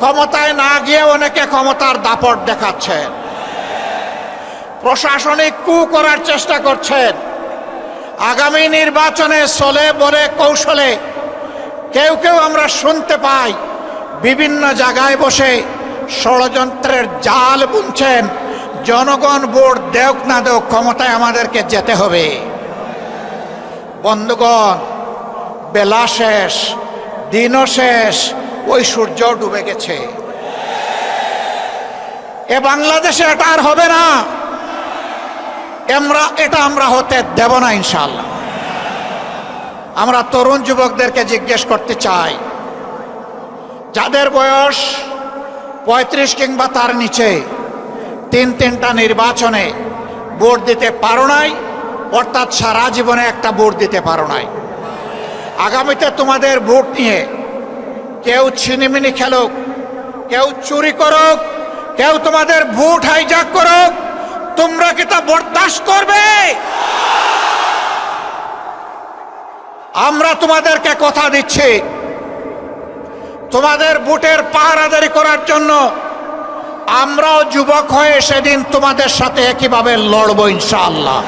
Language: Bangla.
ক্ষমতায় না গিয়ে অনেকে ক্ষমতার দাপট দেখাচ্ছেন, প্রশাসনিক কু করার চেষ্টা করছেন। আগামী নির্বাচনে চলে বলে কৌশলে কেউ কেউ আমরা শুনতে পাই বিভিন্ন জায়গায় বসে ষড়যন্ত্রের জাল বুনছেন। জনগণ ভোট দেওক না দেওক, ক্ষমতায় আমাদেরকে যেতে হবে। বন্ধুগণ, বেলা শেষ, দিনও শেষ, ওই সূর্য ডুবে গেছে। এ বাংলাদেশে এটা আর হবে না। এটা আমরা হতে দেব না ইনশাআল্লাহ। আমরা তরুণ যুবকদেরকে জিজ্ঞেস করতে চাই, যাদের বয়স 35 কিংবা তার নিচে, তিনটা নির্বাচনে ভোট দিতে পারো নাই, অর্থাৎ সারা জীবনে একটা ভোট দিতে পারো নাই। আগামীতে তোমাদের ভোট নিয়ে কেউ ছিনিমিনি খেলুক, কেউ চুরি করুক, কেউ তোমাদের ভোট হাইজ্যাক করুক, তোমরা কি তা বরদাস্ত করবে? আমরা তোমাদেরকে কথা দিচ্ছি, তোমাদের ভোটের পাহারাদারি করার জন্য আমরাও যুবক হয়ে সেদিন তোমাদের সাথে একইভাবে লড়বো ইনশাআল্লাহ।